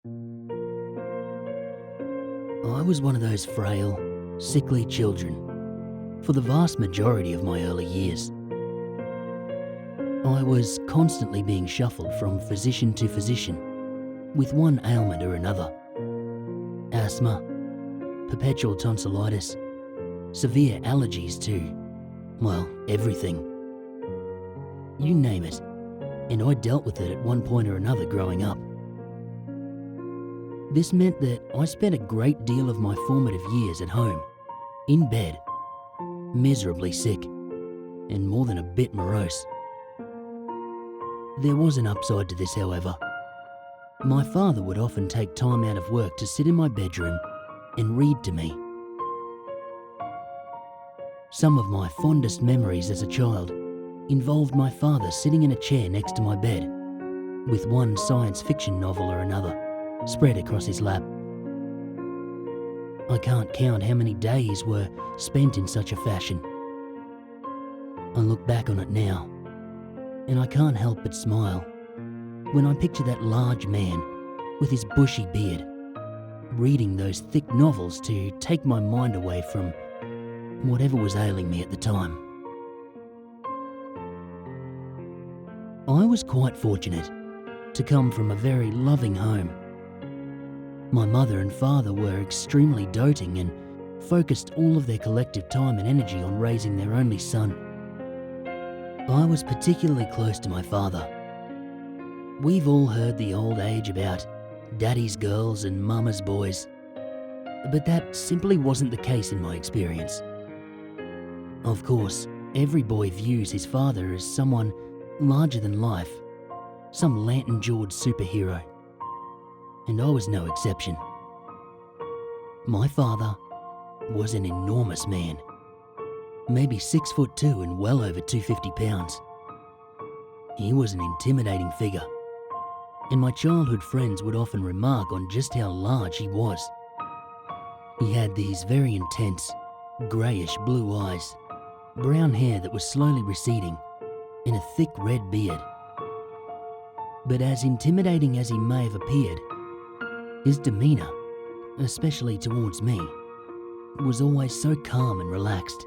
I was one of those frail, sickly children for the vast majority of my early years. I was constantly being shuffled from physician to physician with one ailment or another. Asthma, perpetual tonsillitis, severe allergies to, well, everything. You name it, and I dealt with it at one point or another growing up. This meant that I spent a great deal of my formative years at home, in bed, miserably sick, and more than a bit morose. There was an upside to this, however. My father would often take time out of work to sit in my bedroom and read to me. Some of my fondest memories as a child involved my father sitting in a chair next to my bed, with one science fiction novel or another spread across his lap. I can't count how many days were spent in such a fashion. I look back on it now, and I can't help but smile when I picture that large man with his bushy beard, reading those thick novels to take my mind away from whatever was ailing me at the time. I was quite fortunate to come from a very loving home. My mother and father were extremely doting and focused all of their collective time and energy on raising their only son. I was particularly close to my father. We've all heard the old age about daddy's girls and mama's boys, but that simply wasn't the case in my experience. Of course, every boy views his father as someone larger than life, some lantern-jawed superhero, and I was no exception. My father was an enormous man, maybe 6'2" and well over 250 pounds. He was an intimidating figure, and my childhood friends would often remark on just how large he was. He had these very intense, greyish blue eyes, brown hair that was slowly receding, and a thick red beard. But as intimidating as he may have appeared, his demeanour, especially towards me, was always so calm and relaxed.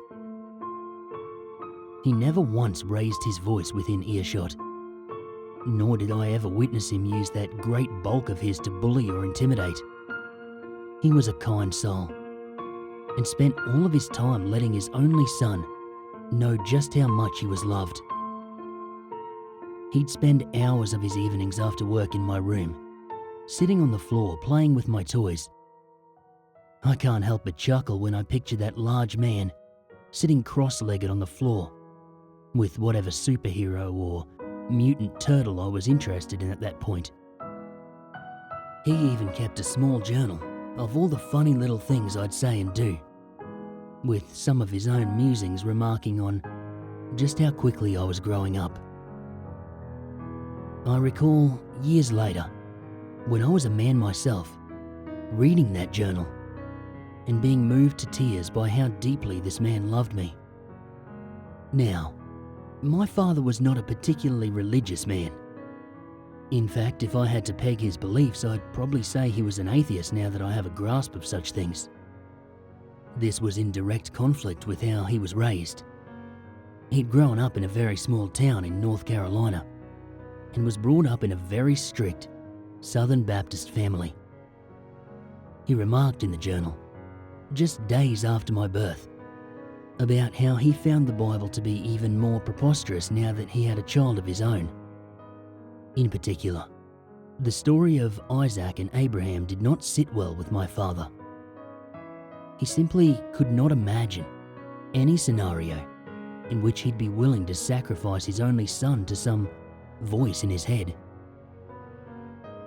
He never once raised his voice within earshot, nor did I ever witness him use that great bulk of his to bully or intimidate. He was a kind soul, and spent all of his time letting his only son know just how much he was loved. He'd spend hours of his evenings after work in my room, sitting on the floor playing with my toys. I can't help but chuckle when I picture that large man sitting cross-legged on the floor with whatever superhero or mutant turtle I was interested in at that point. He even kept a small journal of all the funny little things I'd say and do, with some of his own musings remarking on just how quickly I was growing up. I recall years later, when I was a man myself, reading that journal and being moved to tears by how deeply this man loved me. Now, my father was not a particularly religious man. In fact, if I had to peg his beliefs, I'd probably say he was an atheist now that I have a grasp of such things. This was in direct conflict with how he was raised. He'd grown up in a very small town in North Carolina and was brought up in a very strict Southern Baptist family. He remarked in the journal, just days after my birth, about how he found the Bible to be even more preposterous now that he had a child of his own. In particular, the story of Isaac and Abraham did not sit well with my father. He simply could not imagine any scenario in which he'd be willing to sacrifice his only son to some voice in his head.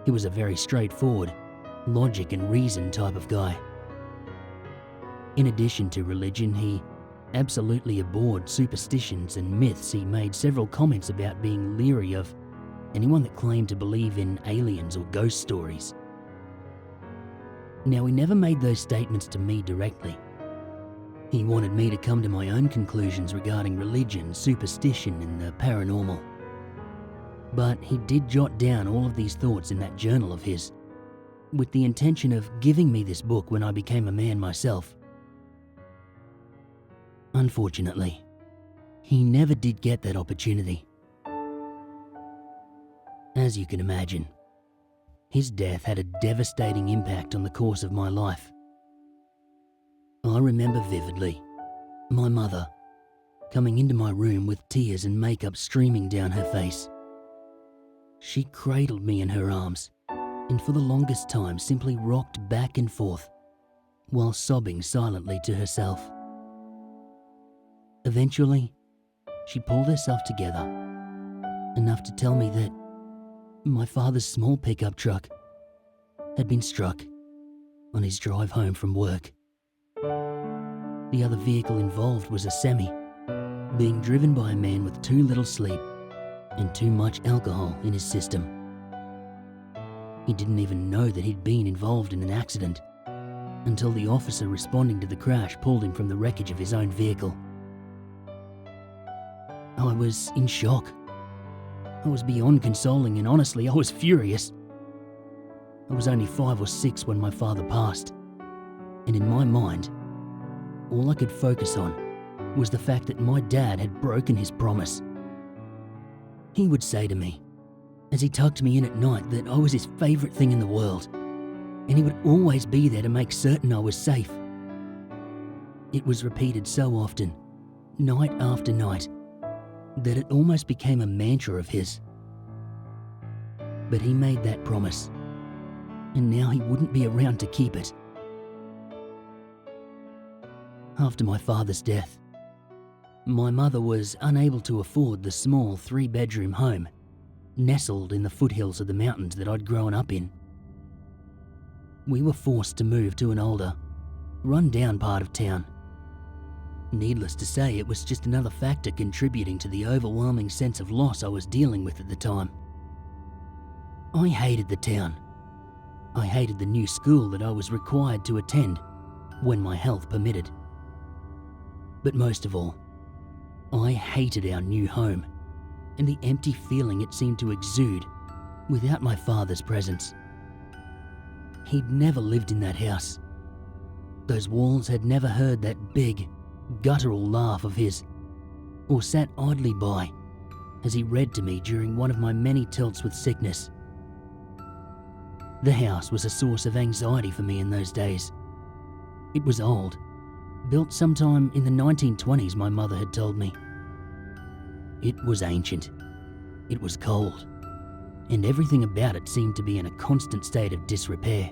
He was a very straightforward, logic and reason type of guy. In addition to religion, he absolutely abhorred superstitions and myths. He made several comments about being leery of anyone that claimed to believe in aliens or ghost stories. Now, he never made those statements to me directly. He wanted me to come to my own conclusions regarding religion, superstition, and the paranormal. But he did jot down all of these thoughts in that journal of his, with the intention of giving me this book when I became a man myself. Unfortunately, he never did get that opportunity. As you can imagine, his death had a devastating impact on the course of my life. I remember vividly my mother coming into my room with tears and makeup streaming down her face. She cradled me in her arms and for the longest time simply rocked back and forth while sobbing silently to herself. Eventually, she pulled herself together enough to tell me that my father's small pickup truck had been struck on his drive home from work. The other vehicle involved was a semi, being driven by a man with too little sleep and too much alcohol in his system. He didn't even know that he'd been involved in an accident until the officer responding to the crash pulled him from the wreckage of his own vehicle. I was in shock. I was beyond consoling, and honestly, I was furious. I was only 5 or 6 when my father passed, and in my mind, all I could focus on was the fact that my dad had broken his promise. He would say to me, as he tucked me in at night, that I was his favourite thing in the world, and he would always be there to make certain I was safe. It was repeated so often, night after night, that it almost became a mantra of his. But he made that promise, and now he wouldn't be around to keep it. After my father's death, my mother was unable to afford the small 3-bedroom home nestled in the foothills of the mountains that I'd grown up in. We were forced to move to an older, run-down part of town. Needless to say, it was just another factor contributing to the overwhelming sense of loss I was dealing with at the time. I hated the town. I hated the new school that I was required to attend when my health permitted. But most of all, I hated our new home and the empty feeling it seemed to exude without my father's presence. He'd never lived in that house. Those walls had never heard that big, guttural laugh of his, or sat idly by as he read to me during one of my many tilts with sickness. The house was a source of anxiety for me in those days. It was old, built sometime in the 1920s, my mother had told me. It was ancient, it was cold, and everything about it seemed to be in a constant state of disrepair.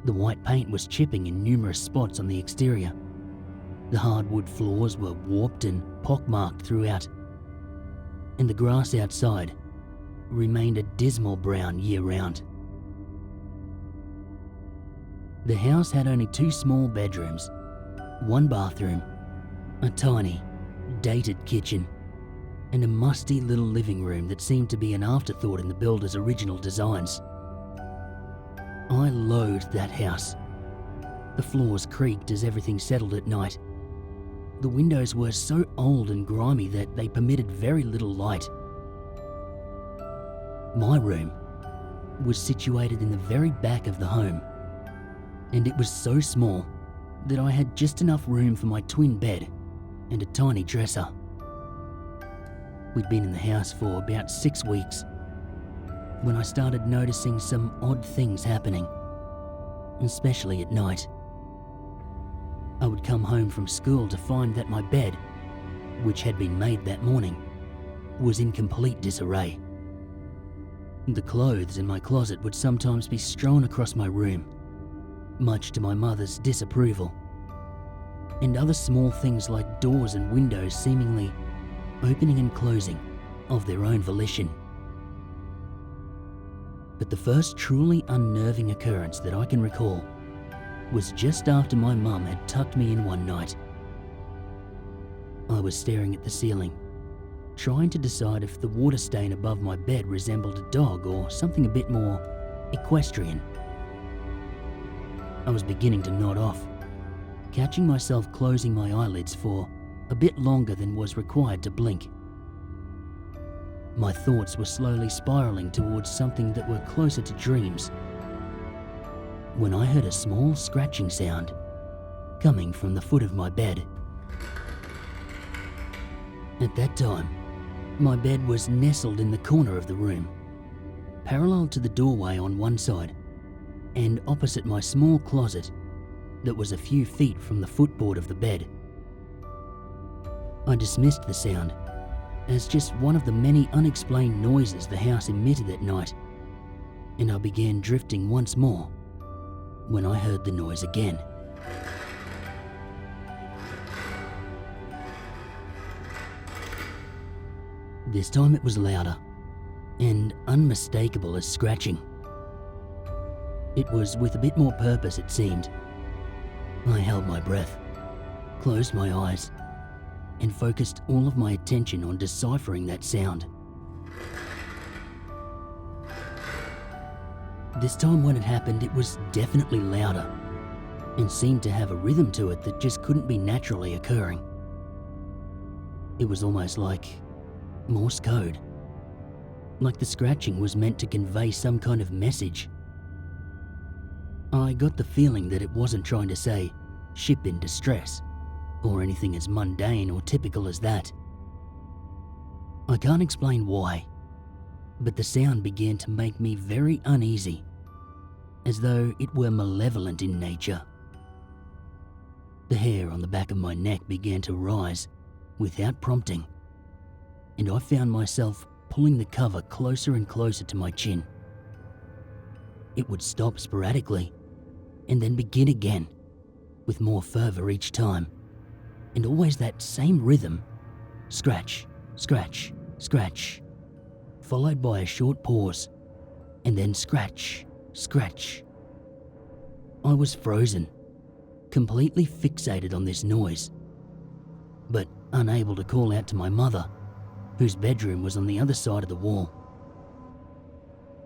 The white paint was chipping in numerous spots on the exterior. The hardwood floors were warped and pockmarked throughout, and the grass outside remained a dismal brown year-round. The house had only 2 small bedrooms, 1 bathroom, a tiny, dated kitchen, and a musty little living room that seemed to be an afterthought in the builder's original designs. I loathed that house. The floors creaked as everything settled at night. The windows were so old and grimy that they permitted very little light. My room was situated in the very back of the home, and it was so small that I had just enough room for my twin bed and a tiny dresser. We'd been in the house for about 6 weeks when I started noticing some odd things happening, especially at night. I would come home from school to find that my bed, which had been made that morning, was in complete disarray. The clothes in my closet would sometimes be strewn across my room, much to my mother's disapproval, and other small things like doors and windows seemingly opening and closing of their own volition. But the first truly unnerving occurrence that I can recall was just after my mum had tucked me in one night. I was staring at the ceiling, trying to decide if the water stain above my bed resembled a dog or something a bit more equestrian. I was beginning to nod off, catching myself closing my eyelids for a bit longer than was required to blink. My thoughts were slowly spiraling towards something that were closer to dreams when I heard a small scratching sound coming from the foot of my bed. At that time, my bed was nestled in the corner of the room, parallel to the doorway on one side and opposite my small closet that was a few feet from the footboard of the bed. I dismissed the sound as just one of the many unexplained noises the house emitted at night, and I began drifting once more when I heard the noise again. This time it was louder and unmistakable as scratching. It was with a bit more purpose, it seemed. I held my breath, closed my eyes, and focused all of my attention on deciphering that sound. This time when it happened, it was definitely louder and seemed to have a rhythm to it that just couldn't be naturally occurring. It was almost like Morse code, like the scratching was meant to convey some kind of message. I got the feeling that it wasn't trying to say "ship in distress" or anything as mundane or typical as that. I can't explain why, but the sound began to make me very uneasy, as though it were malevolent in nature. The hair on the back of my neck began to rise without prompting, and I found myself pulling the cover closer and closer to my chin. It would stop sporadically and then begin again, with more fervour each time, and always that same rhythm: scratch, scratch, scratch, followed by a short pause, and then scratch, scratch. I was frozen, completely fixated on this noise, but unable to call out to my mother, whose bedroom was on the other side of the wall.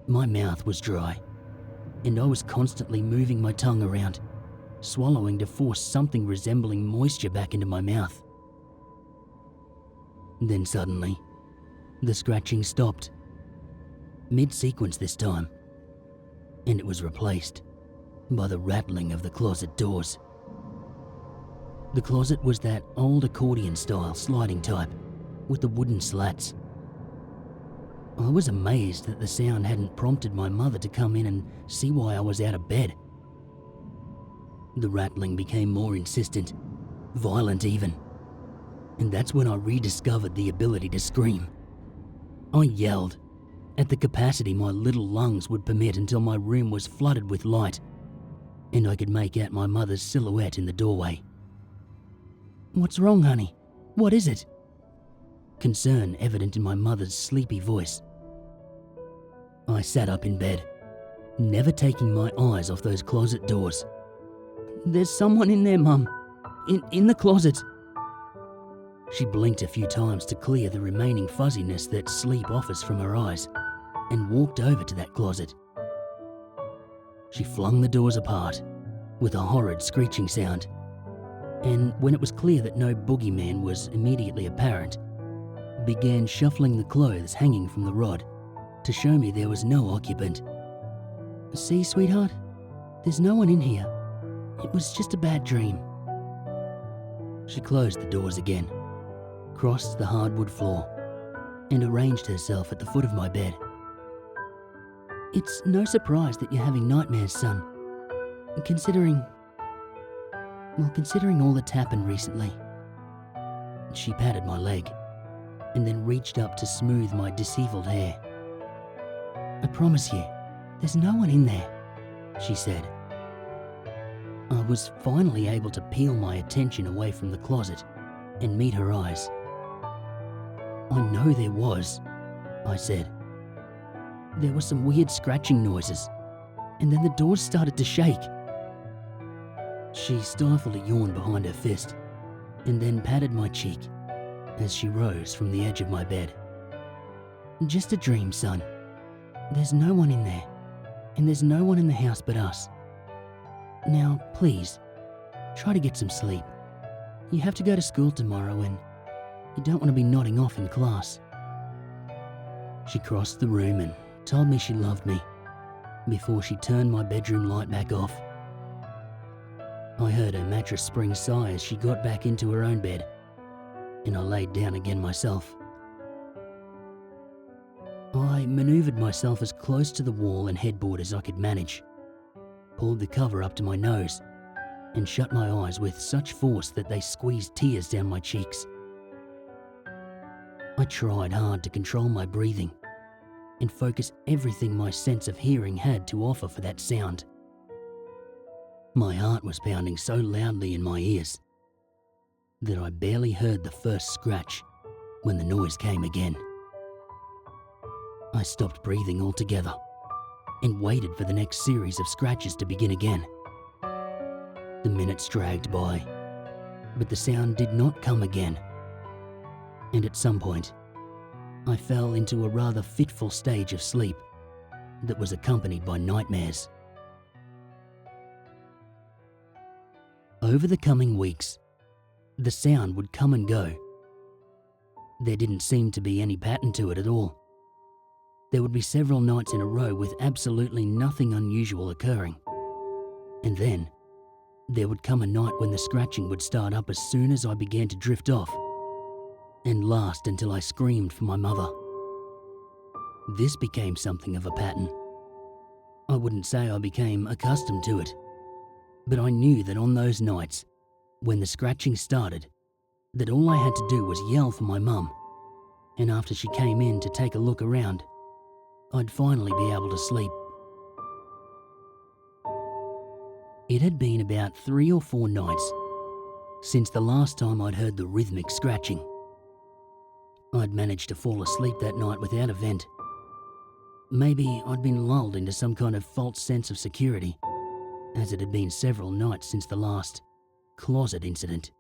My mouth was dry, and I was constantly moving my tongue around, swallowing to force something resembling moisture back into my mouth. Then suddenly, the scratching stopped, mid-sequence this time, and it was replaced by the rattling of the closet doors. The closet was that old accordion-style sliding type with the wooden slats. I was amazed that the sound hadn't prompted my mother to come in and see why I was out of bed. The rattling became more insistent, violent even, and that's when I rediscovered the ability to scream. I yelled at the capacity my little lungs would permit until my room was flooded with light, and I could make out my mother's silhouette in the doorway. "What's wrong, honey? What is it?" Concern evident in my mother's sleepy voice. I sat up in bed, never taking my eyes off those closet doors. "There's someone in there, Mum. In the closet." She blinked a few times to clear the remaining fuzziness that sleep offers from her eyes, and walked over to that closet. She flung the doors apart with a horrid screeching sound, and when it was clear that no boogeyman was immediately apparent, began shuffling the clothes hanging from the rod to show me there was no occupant. "See, sweetheart, there's no one in here. It was just a bad dream." She closed the doors again, crossed the hardwood floor, and arranged herself at the foot of my bed. "It's no surprise that you're having nightmares, son, considering all that's happened recently." She patted my leg, and then reached up to smooth my disheveled hair. "I promise you, there's no one in there," she said. I was finally able to peel my attention away from the closet and meet her eyes. "I know there was," I said. "There were some weird scratching noises, and then the doors started to shake." She stifled a yawn behind her fist, and then patted my cheek as she rose from the edge of my bed. "Just a dream, son. There's no one in there, and there's no one in the house but us. Now, please, try to get some sleep. You have to go to school tomorrow, and you don't want to be nodding off in class." She crossed the room and told me she loved me, before she turned my bedroom light back off. I heard her mattress spring sigh as she got back into her own bed, and I laid down again myself. I manoeuvred myself as close to the wall and headboard as I could manage, pulled the cover up to my nose, and shut my eyes with such force that they squeezed tears down my cheeks. I tried hard to control my breathing and focus everything my sense of hearing had to offer for that sound. My heart was pounding so loudly in my ears that I barely heard the first scratch when the noise came again. I stopped breathing altogether and waited for the next series of scratches to begin again. The minutes dragged by, but the sound did not come again. And at some point, I fell into a rather fitful stage of sleep that was accompanied by nightmares. Over the coming weeks, the sound would come and go. There didn't seem to be any pattern to it at all. There would be several nights in a row with absolutely nothing unusual occurring. And then, there would come a night when the scratching would start up as soon as I began to drift off, and last until I screamed for my mother. This became something of a pattern. I wouldn't say I became accustomed to it, but I knew that on those nights, when the scratching started, that all I had to do was yell for my mum, and after she came in to take a look around, I'd finally be able to sleep. It had been about 3 or 4 nights since the last time I'd heard the rhythmic scratching. I'd managed to fall asleep that night without a vent. Maybe I'd been lulled into some kind of false sense of security, as it had been several nights since the last closet incident.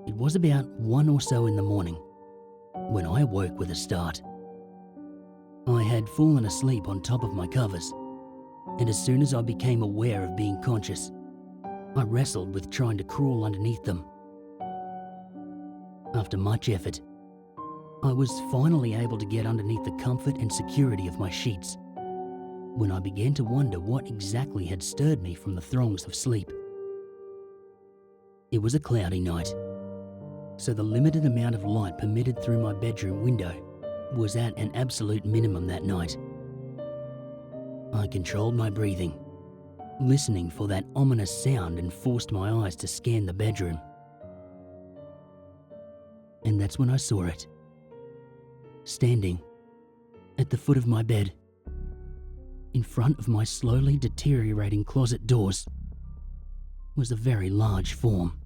It was about 1 or so in the morning when I awoke with a start. I had fallen asleep on top of my covers, and as soon as I became aware of being conscious, I wrestled with trying to crawl underneath them. After much effort, I was finally able to get underneath the comfort and security of my sheets, when I began to wonder what exactly had stirred me from the throngs of sleep. It was a cloudy night, so the limited amount of light permitted through my bedroom window was at an absolute minimum that night. I controlled my breathing, listening for that ominous sound, and forced my eyes to scan the bedroom. And that's when I saw it. Standing at the foot of my bed, in front of my slowly deteriorating closet doors, was a very large form.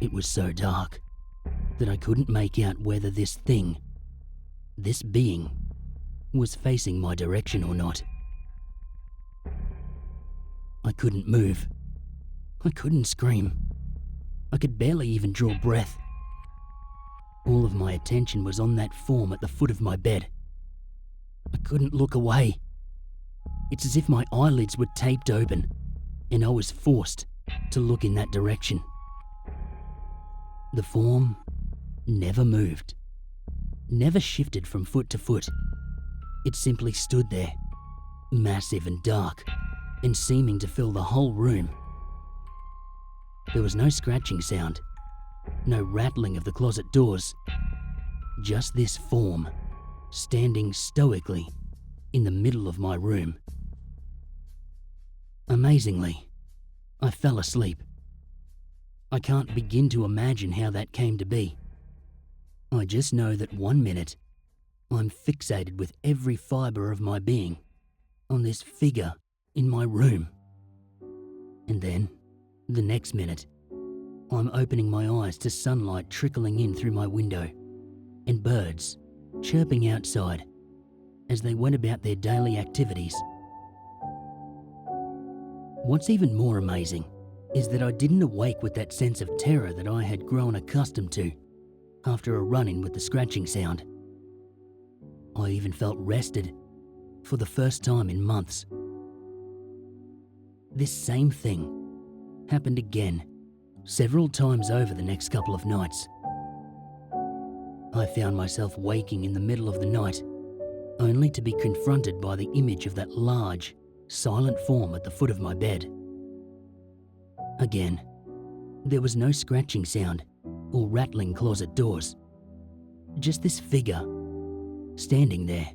It was so dark that I couldn't make out whether this thing, this being, was facing my direction or not. I couldn't move. I couldn't scream. I could barely even draw breath. All of my attention was on that form at the foot of my bed. I couldn't look away. It's as if my eyelids were taped open and I was forced to look in that direction. The form never moved, never shifted from foot to foot. It simply stood there, massive and dark, and seeming to fill the whole room. There was no scratching sound, no rattling of the closet doors, just this form standing stoically in the middle of my room. Amazingly, I fell asleep. I can't begin to imagine how that came to be. I just know that 1 minute, I'm fixated with every fibre of my being on this figure in my room. And then, the next minute, I'm opening my eyes to sunlight trickling in through my window and birds chirping outside as they went about their daily activities. What's even more amazing is that I didn't awake with that sense of terror that I had grown accustomed to after a run-in with the scratching sound. I even felt rested for the first time in months. This same thing happened again several times over the next couple of nights. I found myself waking in the middle of the night only to be confronted by the image of that large, silent form at the foot of my bed. Again, there was no scratching sound or rattling closet doors. Just this figure, standing there,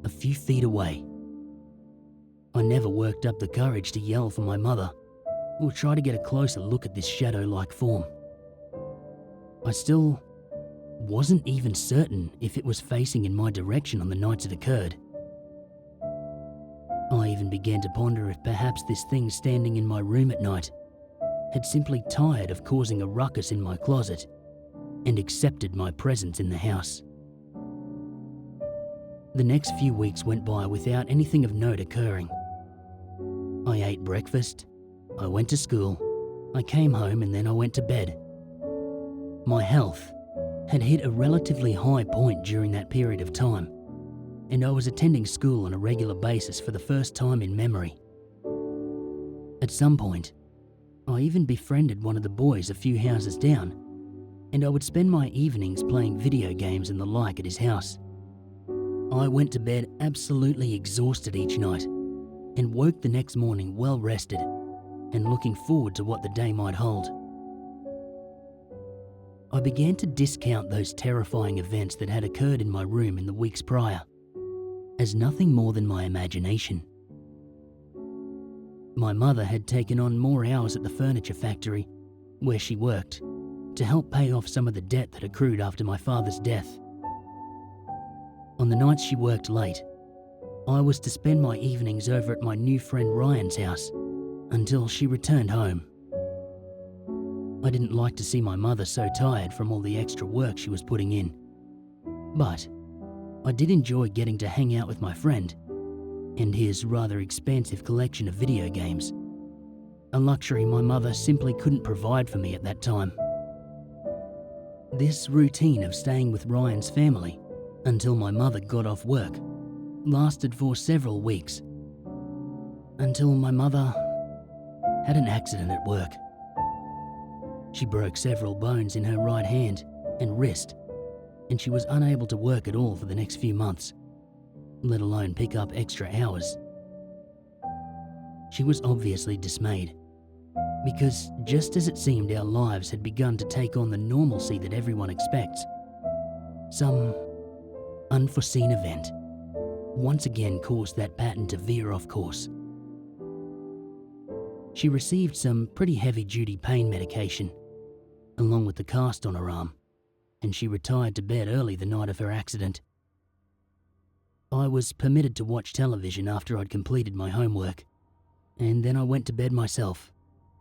a few feet away. I never worked up the courage to yell for my mother or try to get a closer look at this shadow-like form. I still wasn't even certain if it was facing in my direction on the nights it occurred. I even began to ponder if perhaps this thing standing in my room at night had simply tired of causing a ruckus in my closet and accepted my presence in the house. The next few weeks went by without anything of note occurring. I ate breakfast, I went to school, I came home, and then I went to bed. My health had hit a relatively high point during that period of time, and I was attending school on a regular basis for the first time in memory. At some point, I even befriended one of the boys a few houses down, and I would spend my evenings playing video games and the like at his house. I went to bed absolutely exhausted each night and woke the next morning well rested and looking forward to what the day might hold. I began to discount those terrifying events that had occurred in my room in the weeks prior as nothing more than my imagination. My mother had taken on more hours at the furniture factory where she worked to help pay off some of the debt that accrued after my father's death. On the nights she worked late, I was to spend my evenings over at my new friend Ryan's house until she returned home. I didn't like to see my mother so tired from all the extra work she was putting in, but I did enjoy getting to hang out with my friend and his rather expansive collection of video games, a luxury my mother simply couldn't provide for me at that time. This routine of staying with Ryan's family until my mother got off work lasted for several weeks, until my mother had an accident at work. She broke several bones in her right hand and wrist, and she was unable to work at all for the next few months, let alone pick up extra hours. She was obviously dismayed, because just as it seemed our lives had begun to take on the normalcy that everyone expects, some unforeseen event once again caused that pattern to veer off course. She received some pretty heavy-duty pain medication, along with the cast on her arm, and she retired to bed early the night of her accident. I was permitted to watch television after I'd completed my homework, and then I went to bed myself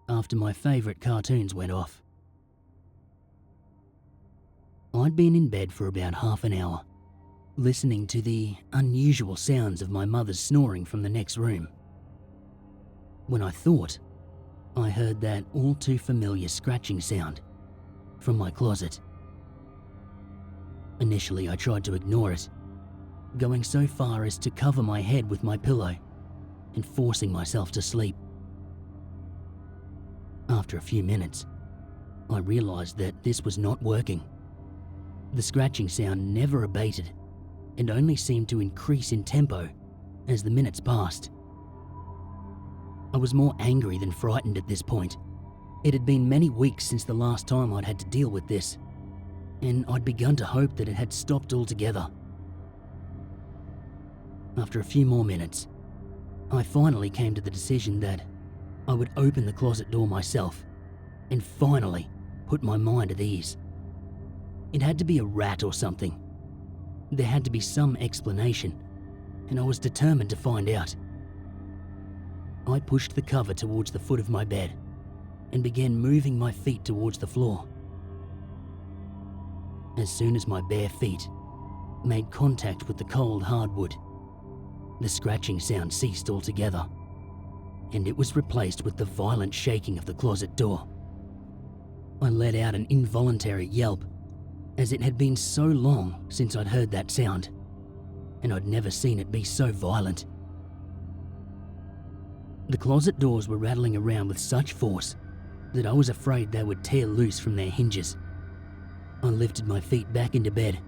after my favourite cartoons went off. I'd been in bed for about half an hour, listening to the unusual sounds of my mother's snoring from the next room, when I thought I heard that all too familiar scratching sound from my closet. Initially, I tried to ignore it, going so far as to cover my head with my pillow and forcing myself to sleep. After a few minutes, I realized that this was not working. The scratching sound never abated and only seemed to increase in tempo as the minutes passed. I was more angry than frightened at this point. It had been many weeks since the last time I'd had to deal with this, and I'd begun to hope that it had stopped altogether. After a few more minutes, I finally came to the decision that I would open the closet door myself and finally put my mind at ease. It had to be a rat or something. There had to be some explanation, and I was determined to find out. I pushed the cover towards the foot of my bed and began moving my feet towards the floor. As soon as my bare feet made contact with the cold hardwood, the scratching sound ceased altogether, and it was replaced with the violent shaking of the closet door. I let out an involuntary yelp, as it had been so long since I'd heard that sound, and I'd never seen it be so violent. The closet doors were rattling around with such force that I was afraid they would tear loose from their hinges. I lifted my feet back into bed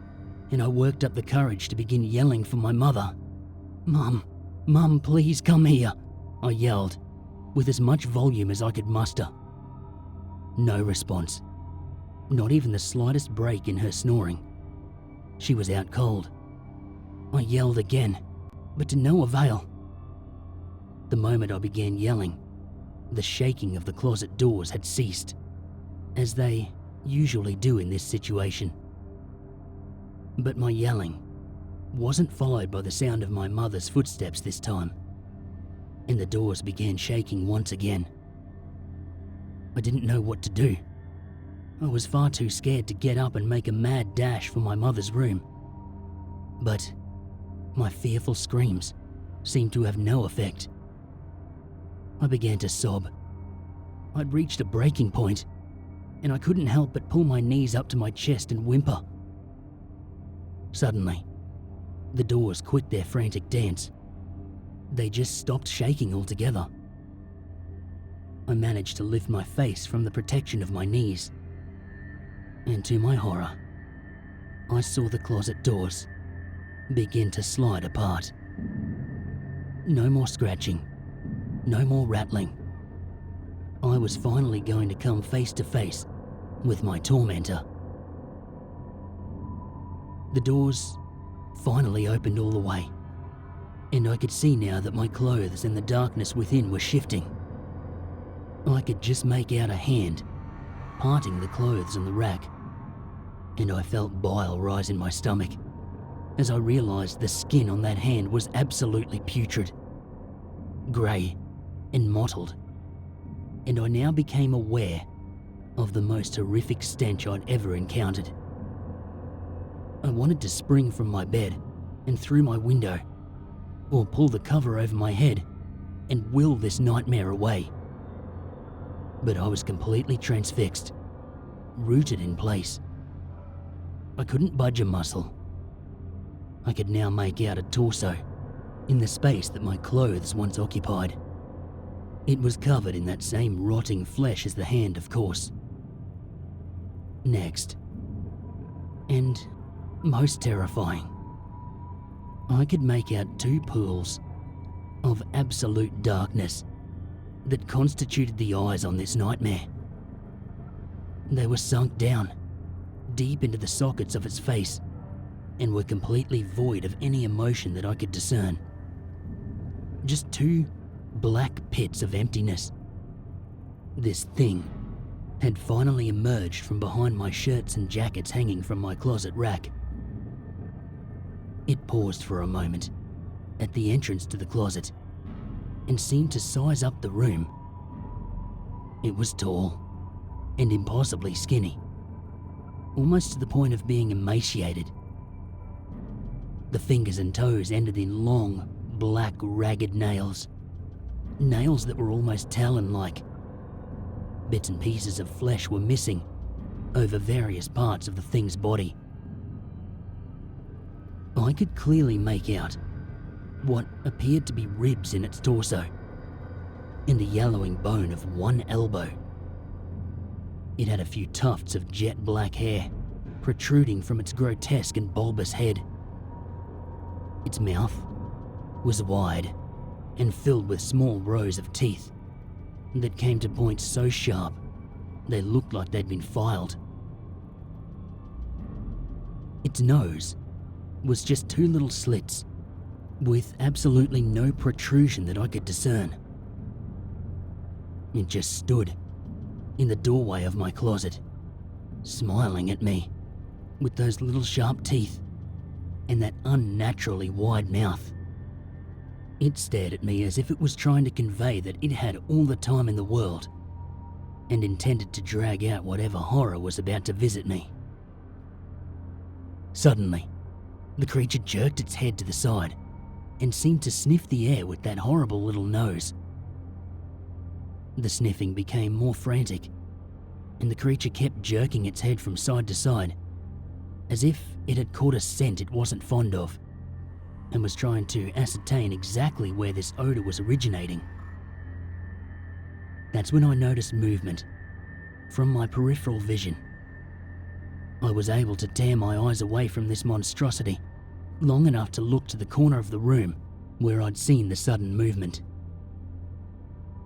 and I worked up the courage to begin yelling for my mother. "Mum, Mum, please come here," I yelled, with as much volume as I could muster. No response. Not even the slightest break in her snoring. She was out cold. I yelled again, but to no avail. The moment I began yelling, the shaking of the closet doors had ceased, as they usually do in this situation. But my yelling wasn't followed by the sound of my mother's footsteps this time, and the doors began shaking once again. I didn't know what to do. I was far too scared to get up and make a mad dash for my mother's room. But my fearful screams seemed to have no effect. I began to sob. I'd reached a breaking point, and I couldn't help but pull my knees up to my chest and whimper. Suddenly, the doors quit their frantic dance. They just stopped shaking altogether. I managed to lift my face from the protection of my knees, and to my horror, I saw the closet doors begin to slide apart. No more scratching, no more rattling. I was finally going to come face to face with my tormentor. The doors finally opened all the way, and I could see now that my clothes and the darkness within were shifting. I could just make out a hand parting the clothes on the rack, and I felt bile rise in my stomach as I realised the skin on that hand was absolutely putrid, grey and mottled, and I now became aware of the most horrific stench I'd ever encountered. I wanted to spring from my bed and through my window, or pull the cover over my head and will this nightmare away. But I was completely transfixed, rooted in place. I couldn't budge a muscle. I could now make out a torso in the space that my clothes once occupied. It was covered in that same rotting flesh as the hand, of course. Next, and most terrifying, I could make out two pools of absolute darkness that constituted the eyes on this nightmare. They were sunk down, deep into the sockets of its face, and were completely void of any emotion that I could discern. Just two black pits of emptiness. This thing had finally emerged from behind my shirts and jackets hanging from my closet rack. It paused for a moment at the entrance to the closet and seemed to size up the room. It was tall and impossibly skinny, almost to the point of being emaciated. The fingers and toes ended in long, black, ragged nails. Nails that were almost talon-like. Bits and pieces of flesh were missing over various parts of the thing's body. I could clearly make out what appeared to be ribs in its torso, and the yellowing bone of one elbow. It had a few tufts of jet black hair protruding from its grotesque and bulbous head. Its mouth was wide and filled with small rows of teeth that came to points so sharp they looked like they'd been filed. Its nose was just two little slits with absolutely no protrusion that I could discern. It just stood in the doorway of my closet, smiling at me with those little sharp teeth and that unnaturally wide mouth. It stared at me as if it was trying to convey that it had all the time in the world and intended to drag out whatever horror was about to visit me. Suddenly, the creature jerked its head to the side and seemed to sniff the air with that horrible little nose. The sniffing became more frantic, and the creature kept jerking its head from side to side, as if it had caught a scent it wasn't fond of, and was trying to ascertain exactly where this odor was originating. That's when I noticed movement from my peripheral vision. I was able to tear my eyes away from this monstrosity long enough to look to the corner of the room where I'd seen the sudden movement.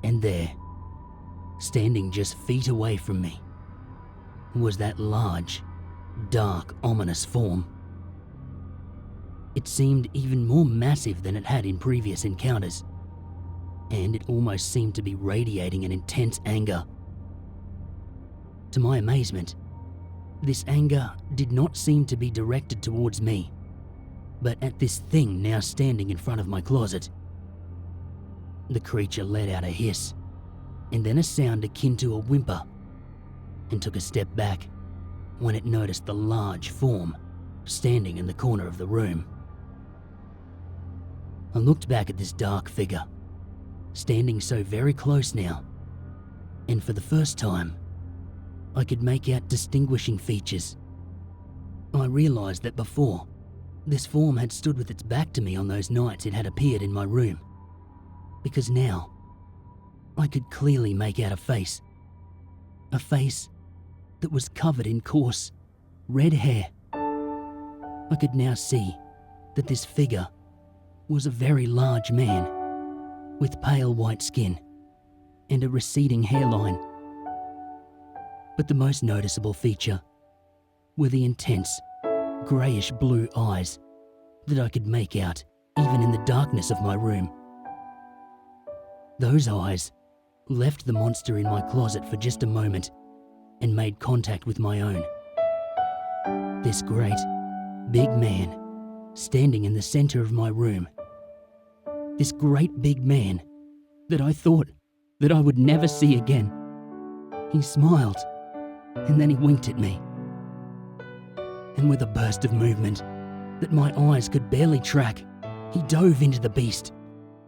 And there, standing just feet away from me, was that large, dark, ominous form. It seemed even more massive than it had in previous encounters, and it almost seemed to be radiating an intense anger. To my amazement, this anger did not seem to be directed towards me, but at this thing now standing in front of my closet. The creature let out a hiss, and then a sound akin to a whimper, and took a step back when it noticed the large form standing in the corner of the room. I looked back at this dark figure, standing so very close now, and for the first time, I could make out distinguishing features. I realized that before, this form had stood with its back to me on those nights it had appeared in my room, because now I could clearly make out a face that was covered in coarse, red hair. I could now see that this figure was a very large man with pale white skin and a receding hairline. But the most noticeable feature were the intense, greyish-blue eyes that I could make out even in the darkness of my room. Those eyes left the monster in my closet for just a moment and made contact with my own. This great, big man standing in the centre of my room. This great big man that I thought that I would never see again. He smiled, and then he winked at me. And with a burst of movement that my eyes could barely track, he dove into the beast,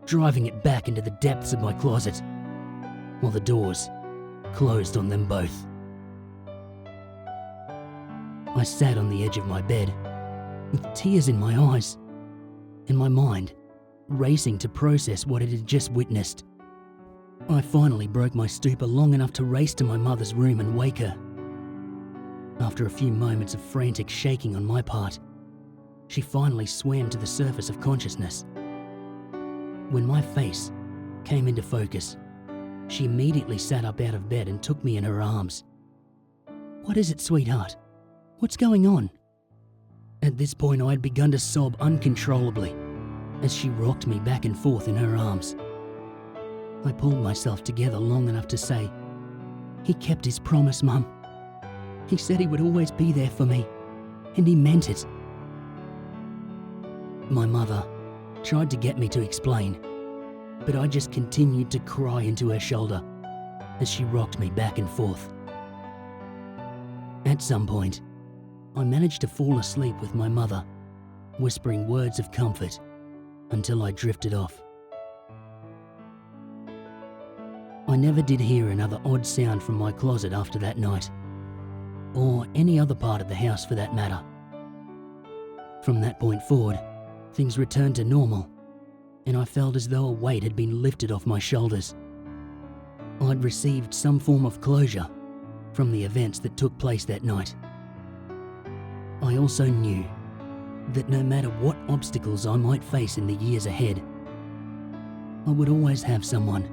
driving it back into the depths of my closet, while the doors closed on them both. I sat on the edge of my bed, with tears in my eyes, and my mind racing to process what it had just witnessed. I finally broke my stupor long enough to race to my mother's room and wake her. After a few moments of frantic shaking on my part, she finally swam to the surface of consciousness. When my face came into focus, she immediately sat up out of bed and took me in her arms. "What is it, sweetheart? What's going on?" At this point, I had begun to sob uncontrollably as she rocked me back and forth in her arms. I pulled myself together long enough to say, "He kept his promise, Mum. He said he would always be there for me, and he meant it." My mother tried to get me to explain, but I just continued to cry into her shoulder as she rocked me back and forth. At some point, I managed to fall asleep with my mother, whispering words of comfort until I drifted off. I never did hear another odd sound from my closet after that night, or any other part of the house for that matter. From that point forward, things returned to normal, and I felt as though a weight had been lifted off my shoulders. I'd received some form of closure from the events that took place that night. I also knew that no matter what obstacles I might face in the years ahead, I would always have someone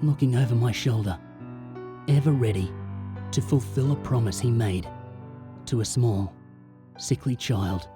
looking over my shoulder, ever ready to fulfill a promise he made to a small, sickly child